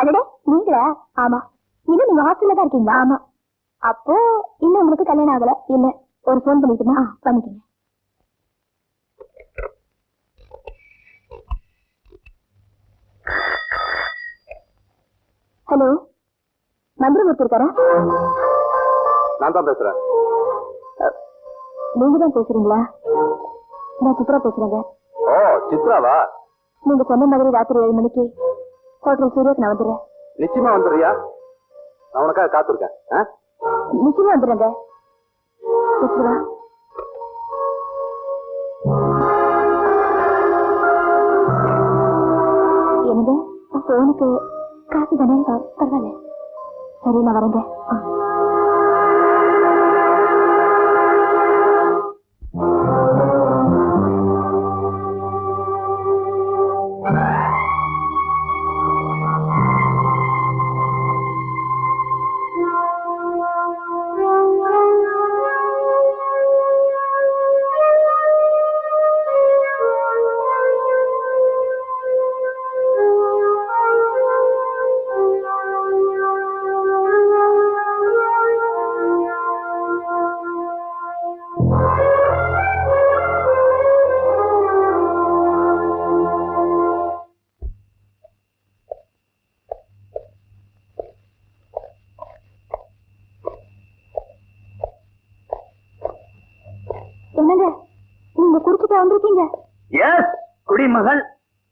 அடடே நீங்களா? ஆமா. இன்னும் நீங்க ஹாஸ்டல்ல தான் இருக்கீங்களா? ஆமா. அப்போ இன்னும் உங்களுக்கு கல்யாணம் ஆகல? இல்ல. ஒரு போன் பண்ணிட்டுமா? பண்ணிக்கங்க. ஹலோ, மந்திரமூர்த்தி இருக்காரா? நான் தான் பேசுறேன். நீங்க தான் பேசுறீங்களா? நான் சித்ரா பேசுறேங்க. ஓ, சித்ராவா? நீங்க சொன்ன மாதிரி ராத்திரி 7 மணிக்கு ஹோட்டல் சூரியக்கு நான் வந்துடுறேன். நிச்சயமா வந்துடுறியா? நான் உனக்காக காத்திருக்கேன். நிச்சயமா வந்துடுறேங்க. சித்ரா, என்னது போனுக்கு காசு தானே? பரவாயில்ல. சரி, நான் வரேங்க. என்னங்க நீங்க குடிச்சிட்டு வந்திருக்கீங்க? எஸ், குடிமகன்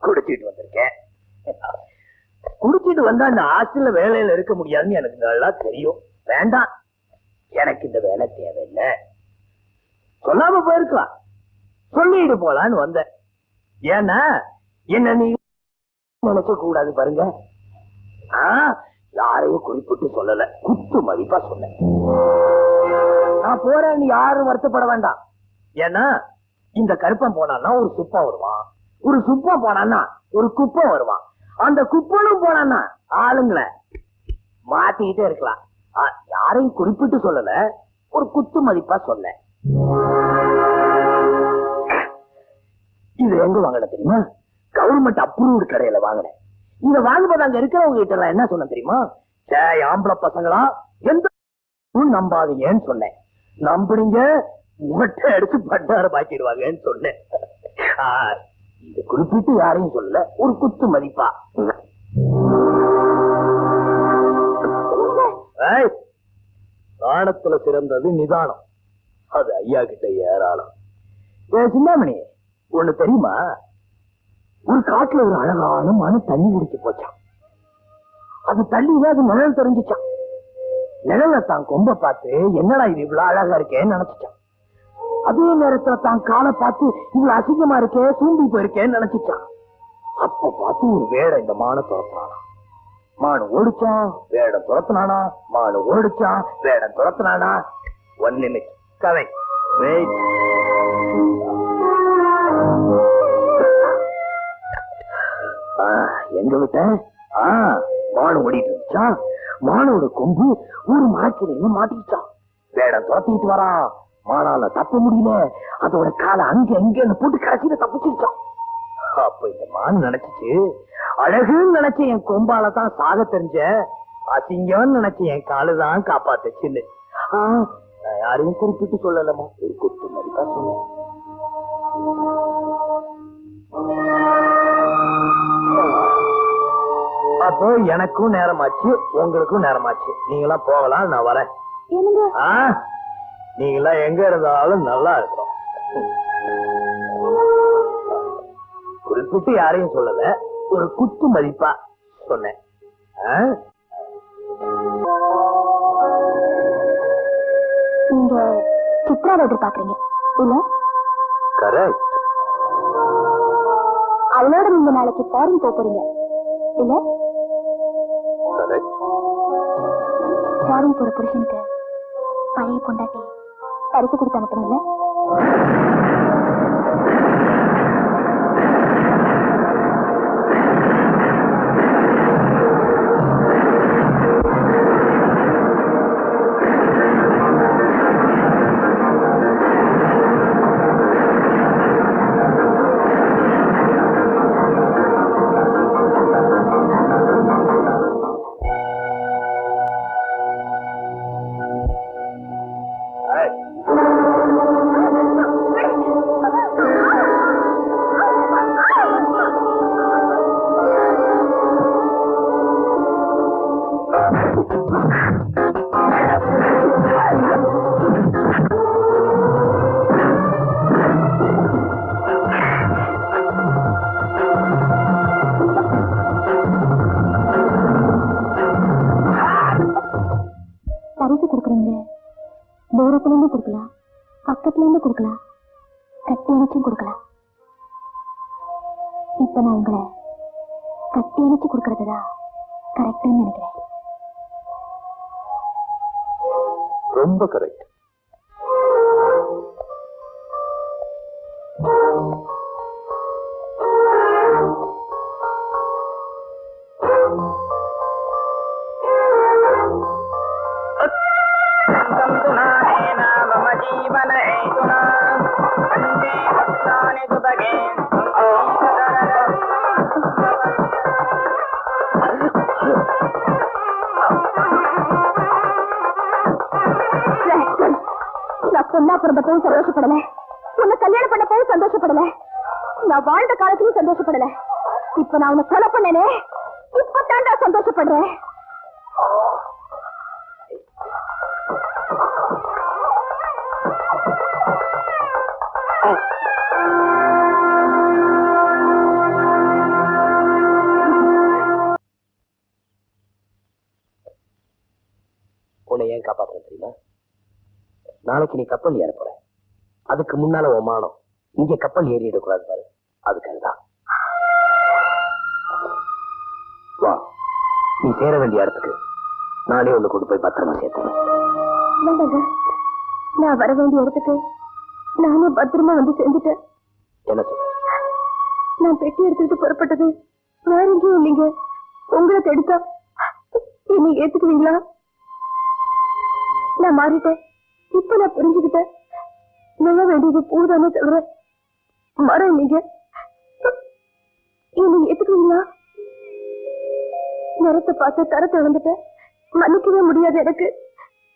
குடிச்சிட்டு வந்திருக்கேன். குடிச்சிட்டு வந்தா அந்த ஹாஸ்டல்ல வேலையில இருக்க முடியாதுன்னு எனக்கு நல்லா தெரியும். வேண்டாம், எனக்கு இந்த வேலை தேவையில்லை. சொல்லாம போயிருக்கலாம், சொல்லிட்டு போலான்னு வந்தேன். ஏன்னா என்ன நீ நினைக்க கூடாது பாருங்க. யாரையும் குறிப்பிட்டு சொல்லல, குத்து மதிப்பா சொன்னேன். நான் போறேன்னு யாரும் வருத்தப்பட வேண்டாம். ஏன்னா இந்த கருப்பம் போனான்னா ஒரு சுப்பம் வருவான், ஒரு சுப்பம் போனான்னா ஒரு குப்பம் வருவான், அந்த குப்பனும் போனான்னா ஆளுங்களை மாத்திக்கிட்டே இருக்கலாம். யாரையும் குறிப்பிட்டு சொல்லல, ஒரு குத்து மதிப்பா சொன்னேன். இது எங்க வாங்கின தெரியுமா? கவர்மெண்ட் அப்ரூவ்டு கடையில வாங்கினேன். இத வாங்கும்போது அங்க இருக்கிறவங்க கிட்ட எல்லாம் என்ன சொன்ன தெரியுமா? ஆம்பளை பசங்களா எந்த நம்பாதீங்கன்னு சொன்னேன். நம்புனீங்க, முட்டை எடுத்து பட்டார பாக்கிடுவாங்கன்னு சொன்னேன். இது குறிப்பிட்டு யாரையும் சொல்லல, ஒரு குத்து மதிப்பா. தானத்துல சிறந்தது நிதானம், அது ஐயா கிட்ட ஏராளம். சிந்தாமணி, ஒண்ணு தெரியுமா? ஒரு காட்டுல ஒரு அழகான மனு தண்ணி குடிச்சு போச்சான். அது தண்ணியில அது நிழல் தெரிஞ்சுச்சான். நிழல தான் கொம்ப பார்த்து என்னடா இது இவ்வளவு அழகா இருக்கேன்னு நினைச்சுச்சான். அதே நேரத்துல தான் காலை பார்த்து இவ்வளவு அசிங்கமா இருக்கே, சூம்பி போயிருக்கேன்னு நினைச்சுச்சான். அப்ப பார்த்து ஒரு வேடை இந்த மானை துரத்துனானா. மானு ஓடிச்சான், வேடம் துரத்துனானா. மானு ஓடிச்சான், வேடம் துரத்துனானா. 1 நிமிஷம் கதை. எங்க விட்ட? மானு ஓடிட்டு இருந்துச்சா. மானோட கொம்பு ஒரு மரக்கிளையில மாட்டிக்கிச்சான். வேடம் துரத்திட்டு வரான். மானால தப்ப முடியல, அதோட காலை அங்க எங்க போட்டு கடைசியில தப்பிச்சிருச்சான். அப்ப இந்த மான் நினைச்சிச்சு, அழகுன்னு நினைச்ச என் கொம்பால தான் சாக தெரிஞ்ச, அசிங்கம்னு நினைச்ச என் காலுதான் காப்பாத்துச்சுன்னு. யாரையும் குறிப்பிட்டு சொல்லலமா, ஒரு குத்து மதிப்பா சொன்ன. அப்போ எனக்கும் நேரமாச்சு, உங்களுக்கும் நேரமாச்சு. நீங்களாம் போகலாம், நான் வரேன். நீங்களாம் எங்க இருந்தாலும் நல்லா இருக்கணும். குறிப்பிட்டு யாரையும் சொல்லல, ஒரு குத்து மதிப்பா சொன்னேன். நீங்க சித்ராவை எதிர்பார்க்கறீங்க இல்ல? கரெக்ட். அவளோட நீங்க நாளைக்கு ஃபாரின் போறீங்க இல்ல? கரெக்ட். ஃபாரின் போற புருஷனுக்கு பழைய பொண்டாட்டி பரிசு கொடுத்து அனுப்பணும்ல? பரிசு கொடுக்குறீங்க, தூரத்துல இருந்து கொடுக்கலாம், பக்கத்துல இருந்து கொடுக்கலாம், கட்டி அணைச்சும் கொடுக்கலாம். இப்ப நான் உங்களை கட்டி அணைச்சு கொடுக்கறதுதான் கரெக்ட்னு நினைக்கிறேன். ரொம்ப கரெக்ட். நான் பொண்ணா பிறந்தப்பவும் சந்தோஷப்படல, உன்னை கல்யாணம் பண்ணப்பவும் சந்தோஷப்படல, நான் வாழ்ந்த காலத்திலும் சந்தோஷப்படல. இப்ப நான் உன்னை கொலை பண்ணனே, இப்பதான் நான் சந்தோஷப்படுறேன். உன்னை ஏன் காப்பாத்துறது தெரியுமா? நாளைக்கு நீ கப்பல் ஏற போற, அதுக்கு முன்னால உன் மானம் இங்க கப்பல் ஏறிடக்கூடாது பாரு, அதுக்காகதான். வா, நீ சேர வேண்டிய இடத்துக்கு நானே ஒண்ணு கொண்டு போய் பத்திரமா சேர்த்தேன். வேண்டாங்க, நான் வர வேண்டிய இடத்துக்கு நானே பத்திரமா வந்து சேர்ந்துட்டேன். என்ன சொல்ற? நான் பெட்டி எடுத்துக்கிட்டு புறப்பட்டது வேற எங்கேயும் இல்லைங்க, உங்களை தேடித்தா. என்னை ஏத்துக்குவீங்களா? நான் மாறிட்டேன், இப்ப நான் புரிஞ்சுக்கிட்டேன். நம்ப வேண்டியது பூதானே தவிர மரம் இல்லைங்க. என்னை ஏத்துக்குவீங்களா? நிறத்தை பார்த்து தரத்தை வந்துட்டேன், மன்னிக்கவே முடியாது எனக்கு.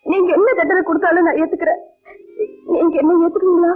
நீங்க என்ன தண்டனை கொடுத்தாலும் நான் ஏத்துக்கிறேன். நீங்க என்ன ஏத்துக்குவீங்களா?